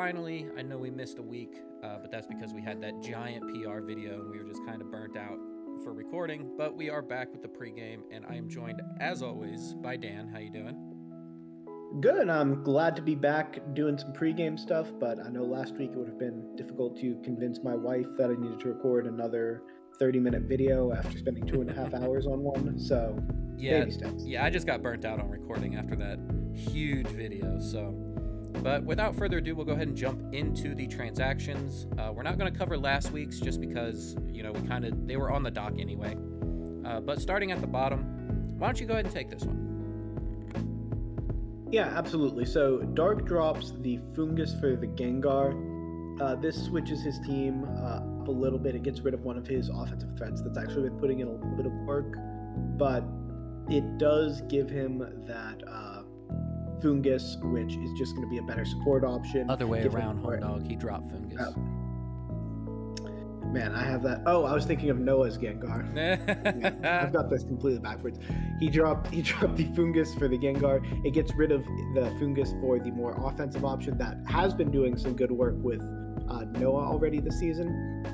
finally, I know we missed a week, but that's because we had that giant PR video and we were just kind of burnt out for recording. But we are back with the pregame, and I am joined, as always, by Dan. How you doing? Good. I'm glad to be back doing some pregame stuff, but I know last week it would have been difficult to convince my wife that I needed to record another 30-minute video after spending 2.5 hours on one. So, baby steps. Yeah, I just got burnt out on recording after that huge video. But without further ado, we'll go ahead and jump into the transactions. We're not going to cover last week's just because, they were on the dock anyway. But starting at the bottom, why don't you go ahead and take this one? Yeah, absolutely. So Dark drops the Fungus for the Gengar. This switches his team up a little bit. It gets rid of one of his offensive threats that's actually been putting in a little bit of work, but it does give him that Fungus, which is just going to be a better support option. Other way around, Horn Dog. He dropped Fungus. Man, I have that. Oh, I was thinking of Noah's Gengar. Yeah, I've got this completely backwards. He dropped the Fungus for the Gengar. It gets rid of the Fungus for the more offensive option that has been doing some good work with Noah already this season.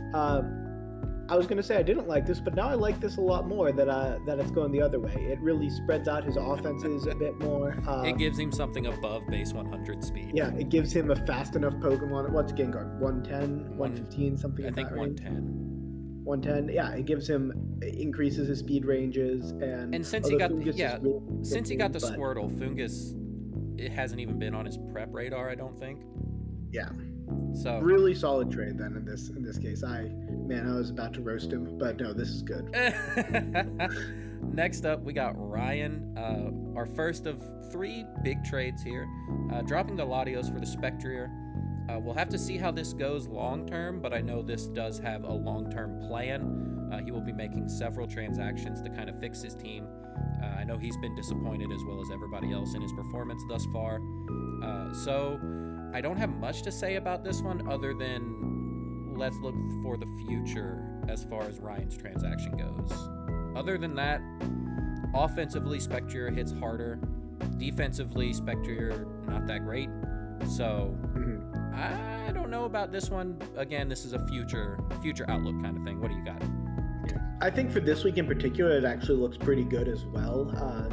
I was going to say I didn't like this, but now I like this a lot more that it's going the other way. It really spreads out his offenses a bit more. It gives him something above base 100 speed. Yeah, it gives him a fast enough Pokemon. What's Gengar? 110, 115, something like that. I think 110. 110. Yeah, it increases his speed ranges, and since he got the Squirtle, Fungus, it hasn't even been on his prep radar, I don't think. Yeah. So really solid trade then in this case. I was about to roast him, but no, this is good. Next up, we got Ryan, our first of 3 big trades here, dropping the Latios for the Spectrier. We'll have to see how this goes long term, but I know this does have a long-term plan. He will be making several transactions to kind of fix his team. I know he's been disappointed as well as everybody else in his performance thus far. So I don't have much to say about this one other than let's look for the future as far as Ryan's transaction goes. Other than that, offensively, Spectrier hits harder. Defensively, Spectrier not that great. So I don't know about this one. Again, this is a future outlook kind of thing. What do you got? I think for this week in particular, it actually looks pretty good as well.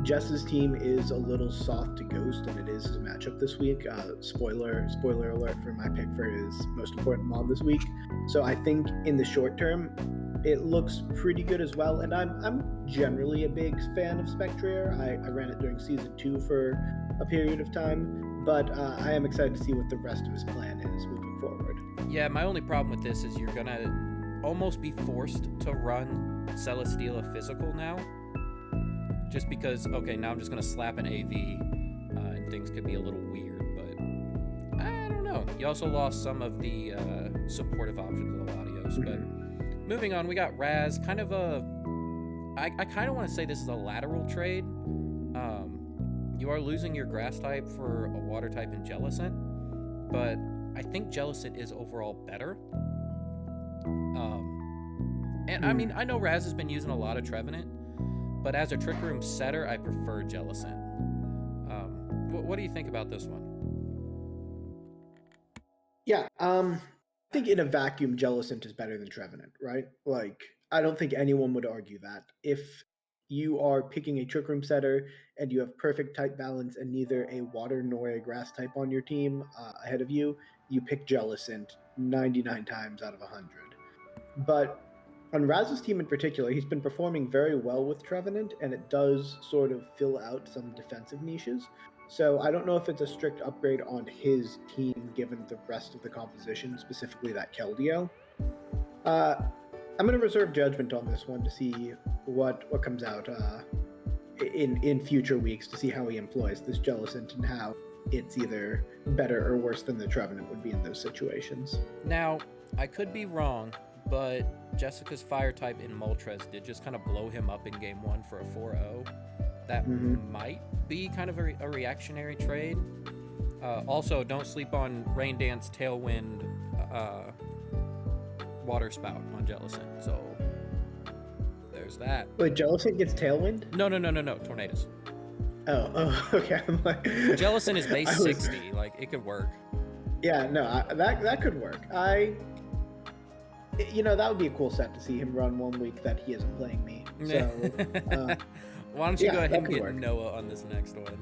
Jess's team is a little soft to Ghost, and it is his matchup this week. Spoiler alert for my pick for his most important mob this week. So I think in the short term, it looks pretty good as well. And I'm generally a big fan of Spectrier. I ran it during season 2 for a period of time, but I am excited to see what the rest of his plan is moving forward. Yeah, my only problem with this is you're gonna almost be forced to run Celesteela physical now. Just because, okay, now I'm just going to slap an AV, and things could be a little weird, but I don't know. You also lost some of the supportive options of the Latios, but moving on, we got Razz, kind of I kind of want to say this is a lateral trade. You are losing your grass type for a water type in Jellicent, but I think Jellicent is overall better. And I mean, I know Razz has been using a lot of Trevenant, but as a Trick Room setter, I prefer Jellicent. What do you think about this one? Yeah, I think in a vacuum, Jellicent is better than Trevenant, right? Like, I don't think anyone would argue that. If you are picking a Trick Room setter and you have perfect type balance and neither a water nor a grass type on your team ahead of you, you pick Jellicent 99 times out of 100. But on Razz's team in particular, he's been performing very well with Trevenant, and it does sort of fill out some defensive niches. So I don't know if it's a strict upgrade on his team given the rest of the composition, specifically that Keldeo. I'm going to reserve judgment on this one to see what comes out in future weeks, to see how he employs this Jellicent and how it's either better or worse than the Trevenant would be in those situations. Now, I could be wrong, but Jessica's fire type in Moltres did just kind of blow him up in game 1 for a 4-0. That might be kind of a reactionary trade. Also, don't sleep on Rain Dance, Tailwind, Water Spout on Jellicent. So there's that. Wait, Jellicent gets Tailwind? No, Tornadoes. Oh, okay. I'm like, Jellicent is base 60. Like, it could work. Yeah, no, that could work. That would be a cool set to see him run one week that he isn't playing me. So, Why don't you yeah, go ahead that and could get work. Noah on this next one?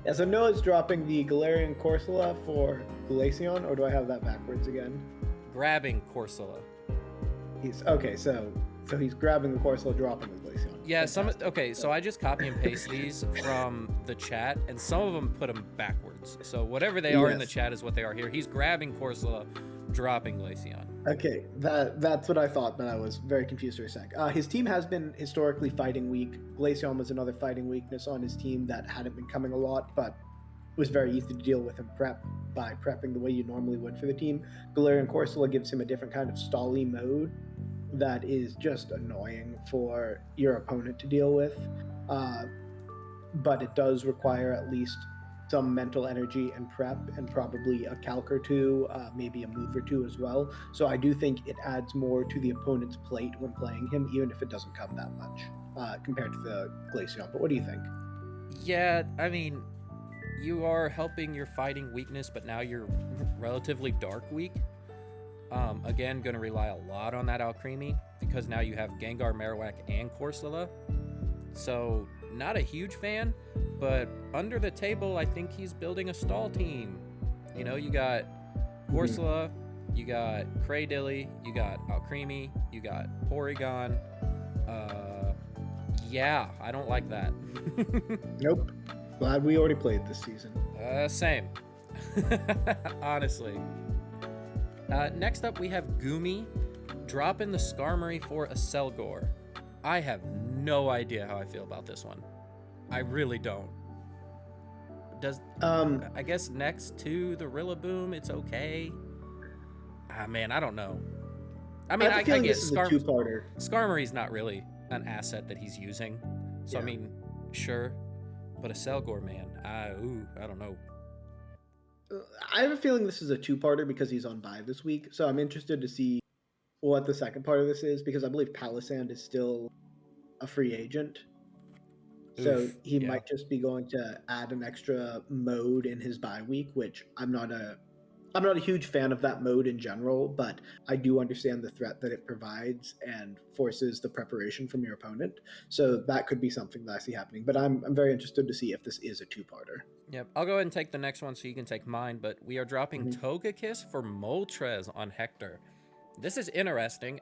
Yeah, so Noah's dropping the Galarian Corsola for Glaceon, or do I have that backwards again? Grabbing Corsola. He's okay, so he's grabbing the Corsola, dropping the Glaceon. Yeah, Fantastic. so I just copy and paste these from the chat, and some of them put them backwards. So whatever they are in the Yes. chat is what they are here. He's grabbing Corsola, dropping Glaceon. Okay, that's what I thought, but I was very confused for a sec. His team has been historically fighting weak. Glaceon was another fighting weakness on his team that hadn't been coming a lot, but was very easy to deal with and prep by prepping the way you normally would for the team. Galarian Corsola gives him a different kind of stally mode that is just annoying for your opponent to deal with. But it does require at least some mental energy and prep, and probably a calc or two, maybe a move or two as well. So I do think it adds more to the opponent's plate when playing him, even if it doesn't come that much compared to the Glaceon. But what do you think? Yeah, I mean, you are helping your fighting weakness, but now you're relatively dark weak. Again, going to rely a lot on that Alcremie because now you have Gengar, Marowak, and Corsola. So, not a huge fan, but under the table, I think he's building a stall team. You know, you got Corsola, you got Cradilly, you got Alcremie, you got Porygon. Yeah, I don't like that. Nope. Glad we already played this season. Same. Honestly. Next up, we have Gumi dropping the Skarmory for a Selgor. I have no idea how I feel about this one. I really don't. I guess next to the Rillaboom, it's okay. Man, I don't know. I mean, I get this is a two-parter. Skarmory's not really an asset that he's using. So, yeah. I mean, sure. But a Selgor, man, I don't know. I have a feeling this is a two-parter because he's on bye this week. So I'm interested to see what the second part of this is, because I believe Palisand is still a free agent. So he might just be going to add an extra mode in his bye week, which I'm not a huge fan of that mode in general, but I do understand the threat that it provides and forces the preparation from your opponent. So that could be something that I see happening. But I'm very interested to see if this is a two-parter. Yep, I'll go ahead and take the next one so you can take mine, but we are dropping Togekiss for Moltres on Hector. This is interesting.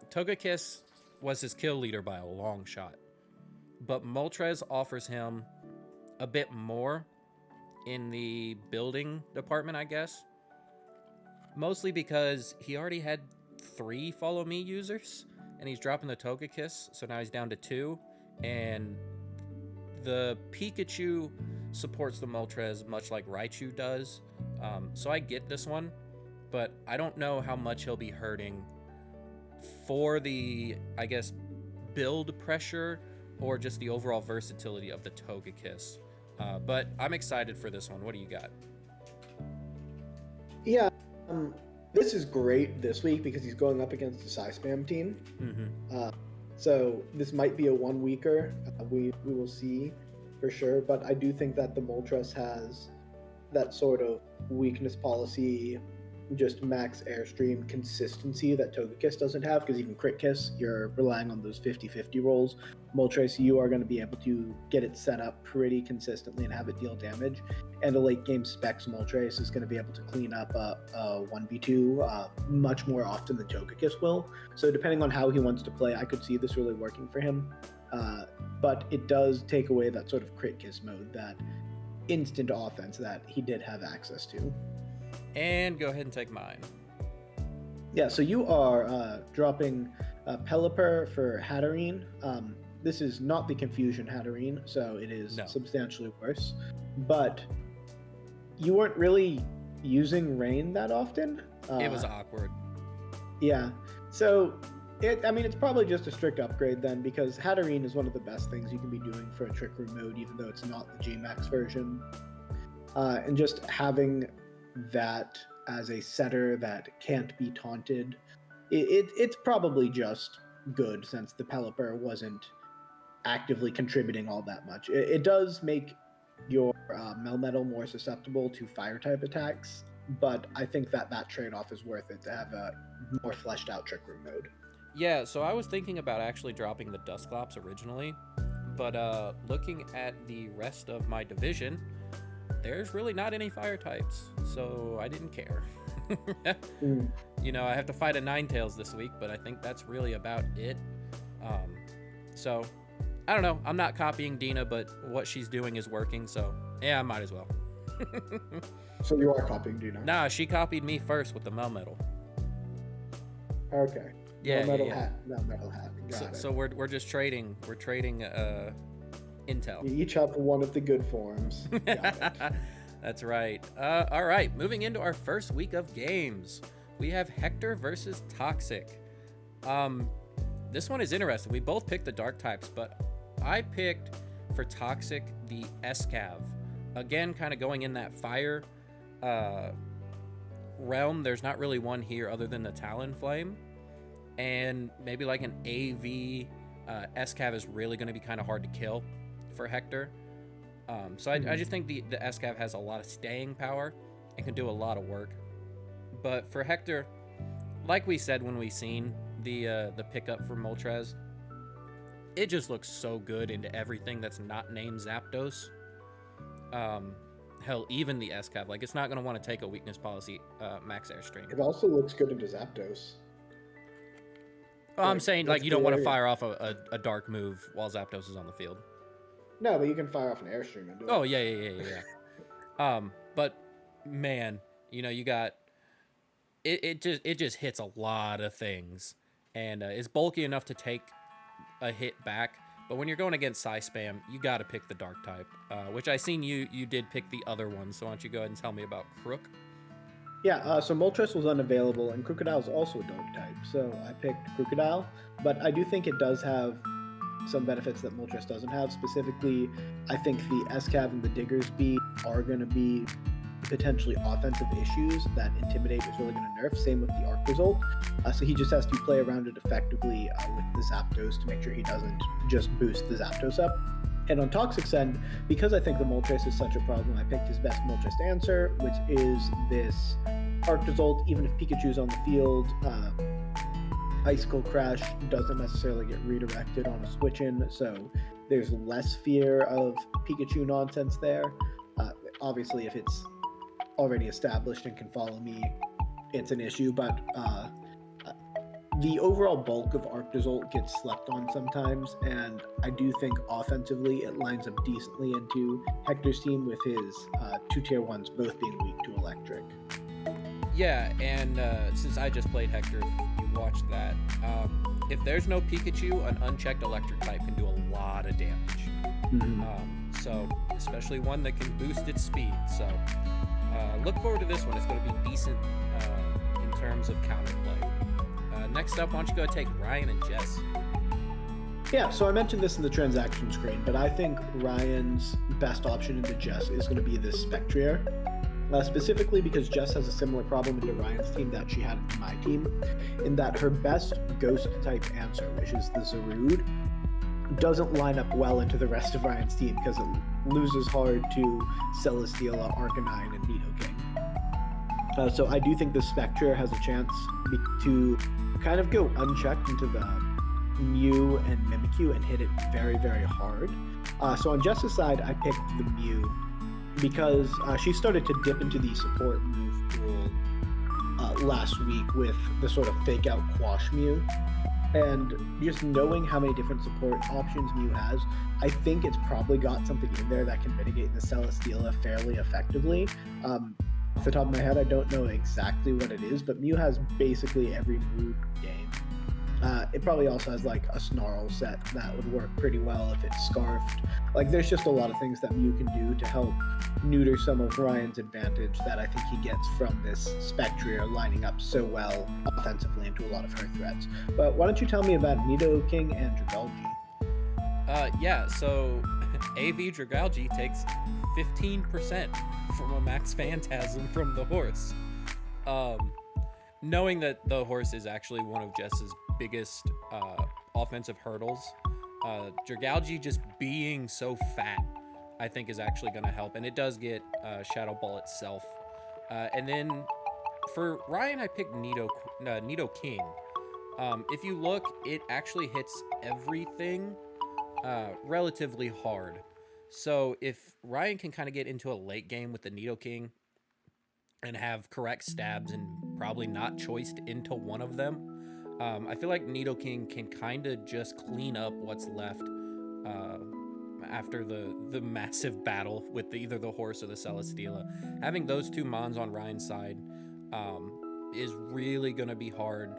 Togekiss was his kill leader by a long shot, but Moltres offers him a bit more in the building department, I guess. Mostly because he already had 3 Follow Me users, and he's dropping the Togekiss, so now he's down to 2, and the Pikachu supports the Moltres much like Raichu does, so I get this one, but I don't know how much he'll be hurting for the, I guess, build pressure or just the overall versatility of the Togekiss. But I'm excited for this one. What do you got? Yeah, this is great this week because he's going up against the Psy-Spam team. So this might be a 1 weeker. We will see for sure. But I do think that the Moltres has that sort of weakness policy, just max airstream consistency that Togekiss doesn't have, because even Crit Kiss, you're relying on those 50-50 rolls. Moltres, you are going to be able to get it set up pretty consistently and have it deal damage. And the late game specs Moltres is going to be able to clean up a 1v2 much more often than Togekiss will. So depending on how he wants to play, I could see this really working for him. But it does take away that sort of Crit Kiss mode, that instant offense that he did have access to. And go ahead and take mine. Yeah, so you are dropping Pelipper for Hatterene. This is not the Confusion Hatterene, so it is substantially worse. But you weren't really using Rain that often. It was awkward. Yeah, so it's probably just a strict upgrade then, because Hatterene is one of the best things you can be doing for a Trick Room mode, even though it's not the G-Max version. And just having that as a setter that can't be taunted, it's probably just good, since the Pelipper wasn't actively contributing all that much. It does make your Melmetal more susceptible to fire type attacks, but I think that trade-off is worth it to have a more fleshed out Trick Room mode. Yeah, so I was thinking about actually dropping the Dusclops originally, but looking at the rest of my division, there's really not any fire types, so I didn't care. You know, I have to fight a Ninetales this week, but I think that's really about it. So, I don't know. I'm not copying Dina, but what she's doing is working, so yeah, I might as well. So you are copying Dina? Nah, she copied me first with the Melmetal. Okay. Yeah, Melmetal hat. Melmetal hat. Got it. So we're just trading. We're trading intel. You each have one of the good forms. Got it. That's right. All right, moving into our first week of games, we have Hector versus Toxic. This one is interesting. We both picked the dark types, but I picked for Toxic the S-Cav. Again, kind of going in that fire realm. There's not really one here other than the Talonflame. And maybe like an AV S-Cav is really going to be kind of hard to kill for Hector. So I just think the S-Cav has a lot of staying power and can do a lot of work. But for Hector, like we said when we seen the pickup for Moltres, it just looks so good into everything that's not named Zapdos. Hell, even the S-Cav, like it's not going to want to take a weakness policy max airstream. It also looks good into Zapdos. Well, I'm saying like you don't want to fire off a dark move while Zapdos is on the field. No, but you can fire off an airstream and do it. Oh yeah. But man, you know, you got it just hits a lot of things, and it's bulky enough to take a hit back. But when you're going against Psy-Spam, you got to pick the dark type, which I seen you did pick the other one. So why don't you go ahead and tell me about Crook? Yeah, so Moltres was unavailable, and Crocodile is also a dark type, so I picked Crocodile. But I do think it does have some benefits that Moltres doesn't have. Specifically, I think the S-Cav and the Diggersby are going to be potentially offensive issues that Intimidate is really going to nerf. Same with the Arc Result. So he just has to play around it effectively with the Zapdos to make sure he doesn't just boost the Zapdos up. And on Toxic's end, because I think the Moltres is such a problem, I picked his best Moltres answer, which is this Arc Result. Even if Pikachu's on the field, Icicle Crash doesn't necessarily get redirected on a switch-in, so there's less fear of Pikachu nonsense there. Obviously, if it's already established and can follow me, it's an issue, but the overall bulk of Arc Result gets slept on sometimes, and I do think offensively it lines up decently into Hector's team with his 2 tier 1s both being weak to Electric. Yeah, and since I just played Hector, you watched that. If there's no Pikachu, an unchecked Electric type can do a lot of damage. So, especially one that can boost its speed. So, look forward to this one. It's going to be decent in terms of counterplay. Next up, why don't you go take Ryan and Jess? Yeah, so I mentioned this in the transaction screen, but I think Ryan's best option into Jess is going to be this Spectrier. Specifically because Jess has a similar problem into Ryan's team that she had into my team, in that her best ghost-type answer, which is the Zarude, doesn't line up well into the rest of Ryan's team because it loses hard to Celesteela, Arcanine, and Nidoking. So I do think the Spectrier has a chance to kind of go unchecked into the Mew and Mimikyu and hit it very, very hard. So on Jess's side, I picked the Mew because she started to dip into the support move pool last week with the sort of fake out Quash Mew. And just knowing how many different support options Mew has, I think it's probably got something in there that can mitigate the Celesteela fairly effectively. Off the top of my head, I don't know exactly what it is, but Mew has basically every move game. It probably also has like a Snarl set that would work pretty well if it's Scarfed. Like there's just a lot of things that Mew can do to help neuter some of Ryan's advantage that I think he gets from this Spectrier lining up so well offensively into a lot of her threats. But why don't you tell me about Nidoking and Dragalge? Yeah, so AV Dragalge takes 15% from a Max Phantasm from the horse. Knowing that the horse is actually one of Jess's biggest offensive hurdles, Dragalge just being so fat I think is actually going to help. And it does get Shadow Ball itself. And then for Ryan, I picked Nido King. If you look, it actually hits everything relatively hard. So if Ryan can kind of get into a late game with the Nido King and have correct stabs and probably not choiced into one of them, I feel like Nido King can kind of just clean up what's left after the massive battle with either the horse or the Celesteela. Having those two Mons on Ryan's side is really going to be hard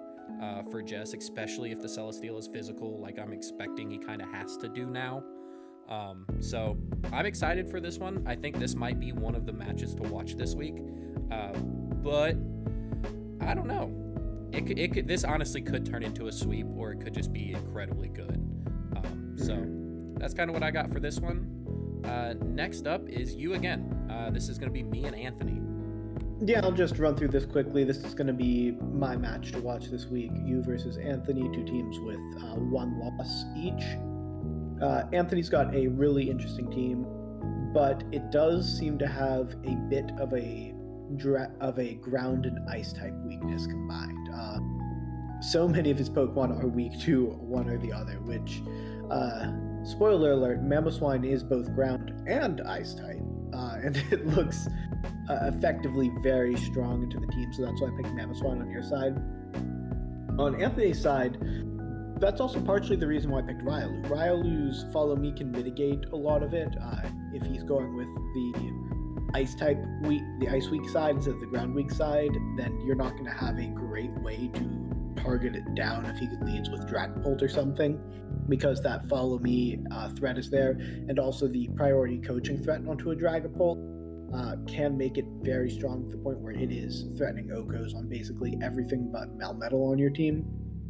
for Jess, especially if the Celesteela is physical, like I'm expecting he kind of has to do now. So I'm excited for this one. I think this might be one of the matches to watch this week. But I don't know. This honestly could turn into a sweep, or it could just be incredibly good. So that's kind of what I got for this one. Next up is you again. This is going to be me and Anthony. Yeah, I'll just run through this quickly. This is going to be my match to watch this week. You versus Anthony, two teams with one loss each. Anthony's got a really interesting team, but it does seem to have a bit of a ground and ice type weakness combined. So many of his Pokemon are weak to one or the other, which, spoiler alert, Mamoswine is both ground and ice type, and it looks effectively very strong into the team, so that's why I picked Mamoswine on your side. On Anthony's side, that's also partially the reason why I picked Riolu. Riolu's Follow Me can mitigate a lot of it. If he's going with the ice type the ice weak side instead of the ground weak side, then you're not going to have a great way to target it down if he leads with Dragapult or something, because that Follow Me threat is there, and also the priority coaching threat onto a Dragapult can make it very strong to the point where it is threatening Okos on basically everything but Melmetal on your team,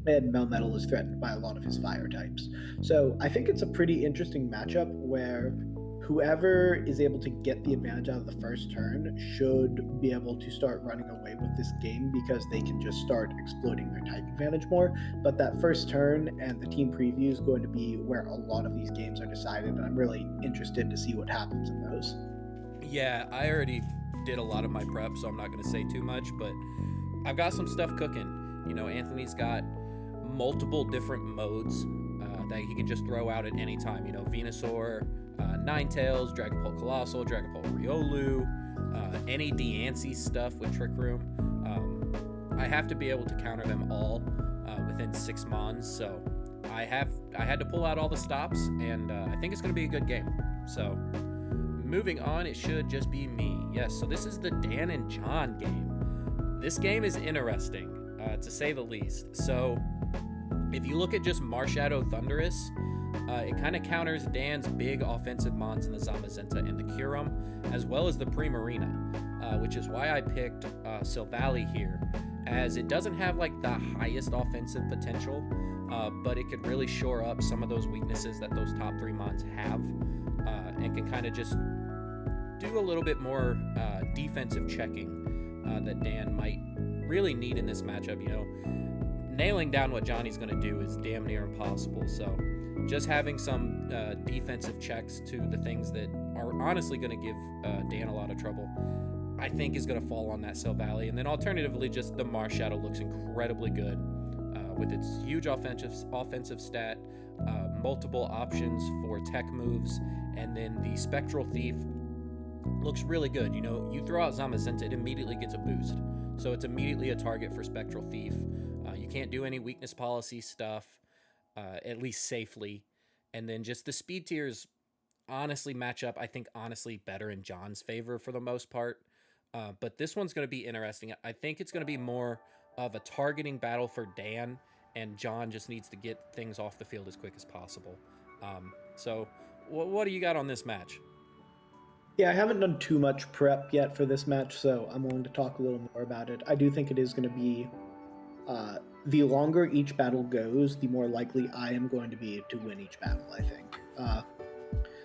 and Melmetal is threatened by a lot of his fire types. So I think it's a pretty interesting matchup where whoever is able to get the advantage out of the first turn should be able to start running away with this game, because they can just start exploiting their type advantage more. But that first turn and the team preview is going to be where a lot of these games are decided, and I'm really interested to see what happens in those. Yeah, I already did a lot of my prep, so I'm not going to say too much, but I've got some stuff cooking. You know, Anthony's got multiple different modes that he can just throw out at any time. You know, Venusaur, Ninetales, Dragapult Colossal, Dragapult Riolu, any Deancey stuff with Trick Room. I have to be able to counter them all within 6 Mons, so I had to pull out all the stops, and I think it's going to be a good game. So moving on, it should just be me. Yes, so this is the Dan and John game. This game is interesting, to say the least. So if you look at just Marshadow Thundurus, it kind of counters Dan's big offensive Mons in the Zamazenta and the Kyurem, as well as the Primarina, which is why I picked Silvally here, as it doesn't have like the highest offensive potential, but it could really shore up some of those weaknesses that those top 3 Mons have, and can kind of just do a little bit more defensive checking that Dan might really need in this matchup. You know, nailing down what Johnny's going to do is damn near impossible, so just having some defensive checks to the things that are honestly going to give Dan a lot of trouble, I think is going to fall on that Silvally. And then alternatively, just the Marshadow looks incredibly good with its huge offensive stat, multiple options for tech moves, and then the Spectral Thief looks really good. You know, you throw out Zamazenta, it immediately gets a boost, so it's immediately a target for Spectral Thief. You can't do any weakness policy stuff, at least safely. And then just the speed tiers honestly match up, I think, honestly better in John's favor for the most part. But this one's going to be interesting. I think it's going to be more of a targeting battle for Dan, and John just needs to get things off the field as quick as possible. So what do you got on this match? Yeah, I haven't done too much prep yet for this match, so I'm willing to talk a little more about it. I do think it is going to be the longer each battle goes, the more likely I am going to be to win each battle, I think.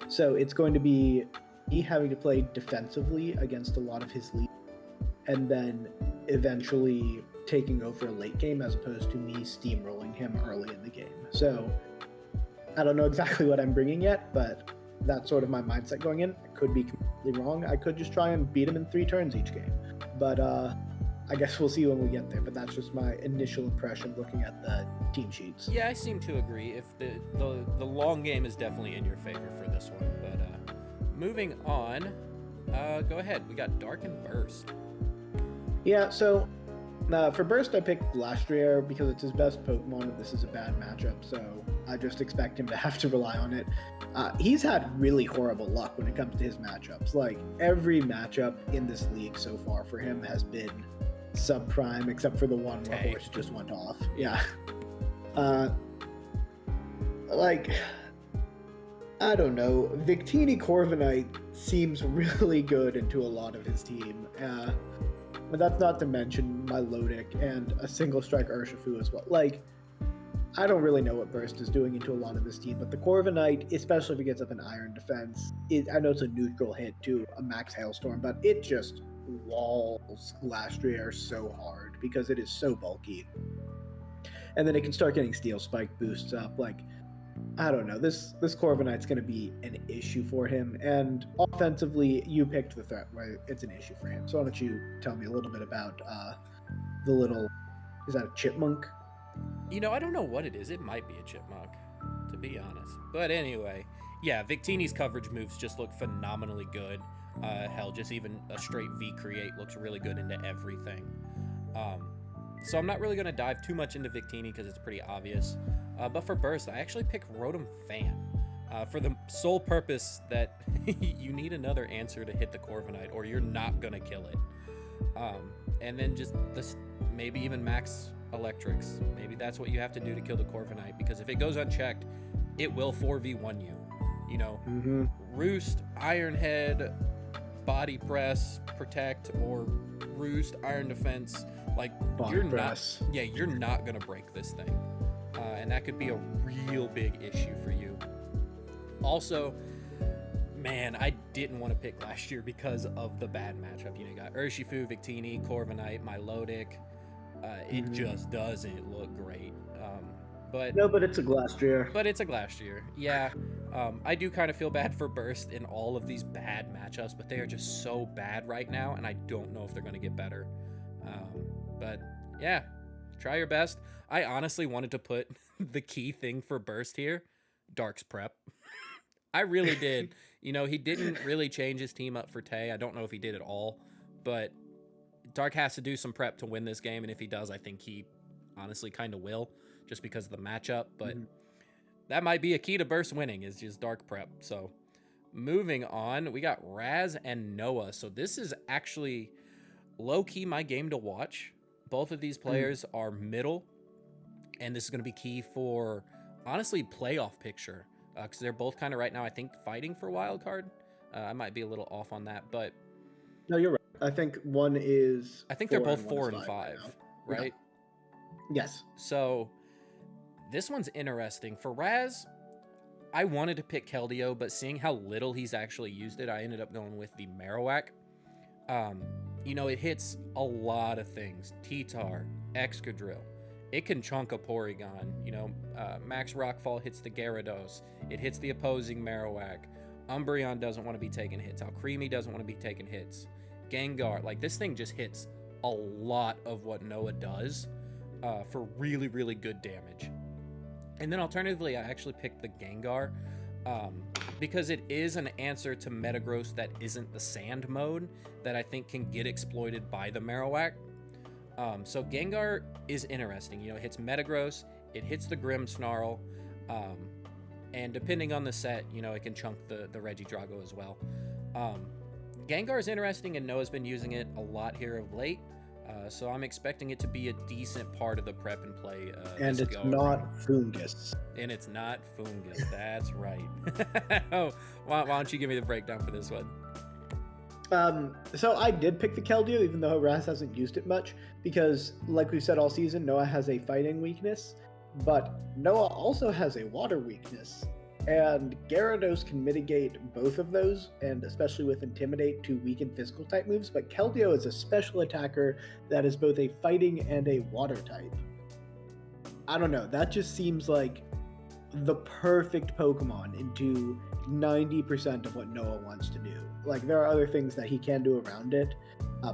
So it's going to be me having to play defensively against a lot of his lead, and then eventually taking over a late game as opposed to me steamrolling him early in the game. So I don't know exactly what I'm bringing yet, but That's sort of my mindset going in. I could be completely wrong. I could just try and beat him in 3 turns each game. But I guess we'll see when we get there. But that's just my initial impression looking at the team sheets. Yeah, I seem to agree. If the long game is definitely in your favor for this one. But moving on, go ahead. We got Dark and Burst. Yeah, so for Burst, I picked Glastrier because it's his best Pokemon, and this is a bad matchup, so I just expect him to have to rely on it. He's had really horrible luck when it comes to his matchups. Like, every matchup in this league so far for him has been subprime, except for the one where Horse just went off. Yeah. Like, I don't know. Victini Corviknight seems really good into a lot of his team. But that's not to mention my Lodic and a single strike Urshifu as well. Like, I don't really know what Burst is doing into a lot of this team, but the Corviknight, especially if it gets up an Iron Defense, I know it's a neutral hit to a max Hailstorm, but it just walls Glastrier so hard because it is so bulky. And then it can start getting Steel Spike boosts up. Like, I don't know. This Corviknight's going to be an issue for him. And offensively, you picked the threat where it's an issue for him. So why don't you tell me a little bit about the little... Is that a Chipmunk? You know, I don't know what it is. It might be a Chipmunk, to be honest. But anyway, yeah, Victini's coverage moves just look phenomenally good. Hell, just even a straight V-Create looks really good into everything. So I'm not really going to dive too much into Victini because it's pretty obvious. But for Burst, I actually picked Rotom Fan for the sole purpose that you need another answer to hit the Corviknight or you're not going to kill it. And then just this, maybe even max Electrics. Maybe that's what you have to do to kill the Corviknight, because if it goes unchecked, it will 4v1 you. You know, Roost, Iron Head, Body Press, Protect, or Roost, Iron Defense. Like, you're not gonna break this thing, and that could be a real big issue for you. Also, man, I didn't want to pick last year because of the bad matchup. You know, you got Urshifu, Victini, Corviknight, Milotic. It just doesn't look great. But it's a Glastrier. But it's a Glastrier, yeah. I do kind of feel bad for Burst in all of these bad matchups, but they are just so bad right now, and I don't know if they're going to get better. But yeah, try your best. I honestly wanted to put the key thing for Burst here, Dark's prep. I really did. You know, he didn't really change his team up for Tay. I don't know if he did at all, but Dark has to do some prep to win this game, and if he does, I think he honestly kind of will, just because of the matchup. But that might be a key to Burst winning, is just Dark prep. So moving on, we got Razz and Noah. So this is actually low-key my game to watch. Both of these players are middle, and this is going to be key for, honestly, playoff picture, because they're both kind of right now, I think, fighting for wild card. I might be a little off on that, but no, you're right. I think one is... I think they're both 4 and 5, right? Yeah. Yes. So this one's interesting. For Razz, I wanted to pick Keldeo, but seeing how little he's actually used it, I ended up going with the Marowak. You know, it hits a lot of things. T-Tar, Excadrill. It can chunk a Porygon. You know, Max Rockfall hits the Gyarados. It hits the opposing Marowak. Umbreon doesn't want to be taking hits. Alcremie doesn't want to be taking hits. Gengar, like, this thing just hits a lot of what Noah does for really, really good damage. And then alternatively, I actually picked the Gengar because it is an answer to Metagross that isn't the Sand mode that I think can get exploited by the Marowak. So Gengar is interesting. You know, it hits Metagross, it hits the Grimmsnarl, and depending on the set, you know, it can chunk the Regidrago as well. Gengar is interesting, and Noah's been using it a lot here of late, so I'm expecting it to be a decent part of the prep and play. And it's not Fungus. And it's not Fungus, that's right. Oh, why don't you give me the breakdown for this one? So I did pick the Keldeo, even though Razz hasn't used it much, because, like we've said all season, Noah has a fighting weakness, but Noah also has a water weakness. And Gyarados can mitigate both of those, and especially with Intimidate to weaken physical type moves, but Keldeo is a special attacker that is both a fighting and a water type. I don't know, that just seems like the perfect Pokemon into 90% of what Noah wants to do. Like, there are other things that he can do around it,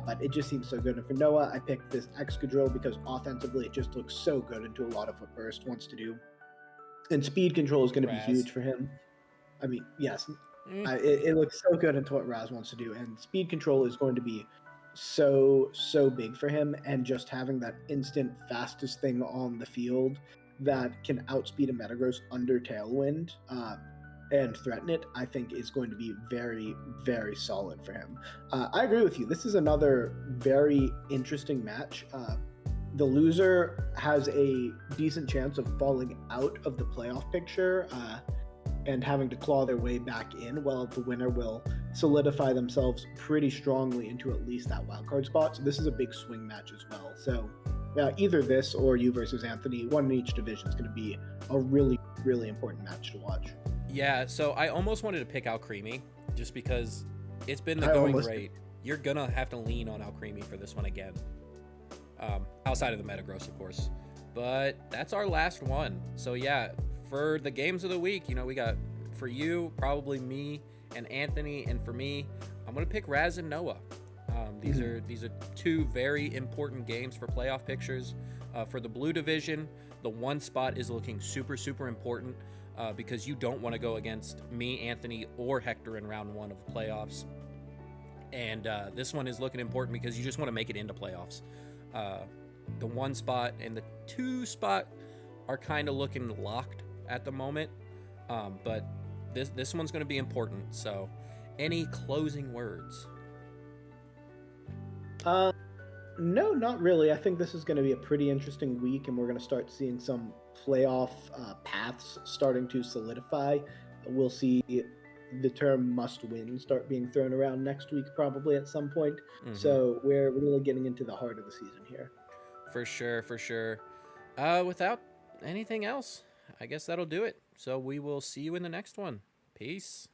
but it just seems so good. And for Noah, I picked this Excadrill because offensively it just looks so good into a lot of what Burst wants to do. And speed control is going to be Razz. huge for him. I mean, yes, Mm. it looks so good into what Razz wants to do. And speed control is going to be so big for him, and just having that instant fastest thing on the field that can outspeed a Metagross under Tailwind and threaten it, I think is going to be very, very solid for him. I agree with you. This is another very interesting match. The loser has a decent chance of falling out of the playoff picture and having to claw their way back in, while the winner will solidify themselves pretty strongly into at least that wildcard spot. So this is a big swing match as well. So either this or you versus Anthony, one in each division, is going to be a really, really important match to watch. Yeah, so I almost wanted to pick Alcremie just because it's been the going rate. You're going to have to lean on Alcremie for this one again. Outside of the Metagross, of course. But that's our last one. So yeah, for the games of the week, we got, for you, probably me and Anthony, and for me, I'm going to pick Razz and Noah. These are two very important games for playoff pictures. For the blue division, the one spot is looking super, super important because you don't want to go against me, Anthony, or Hector in round one of the playoffs. And this one is looking important because you just want to make it into playoffs. The one spot and the two spot are kind of looking locked at the moment, but this one's going to be important. So, any closing words? No, not really. I think this is going to be a pretty interesting week, and we're going to start seeing some playoff paths starting to solidify. We'll see the term must win start being thrown around next week, probably at some point. Mm-hmm. So we're really getting into the heart of the season here. For sure. Without anything else, I guess that'll do it. So we will see you in the next one. Peace.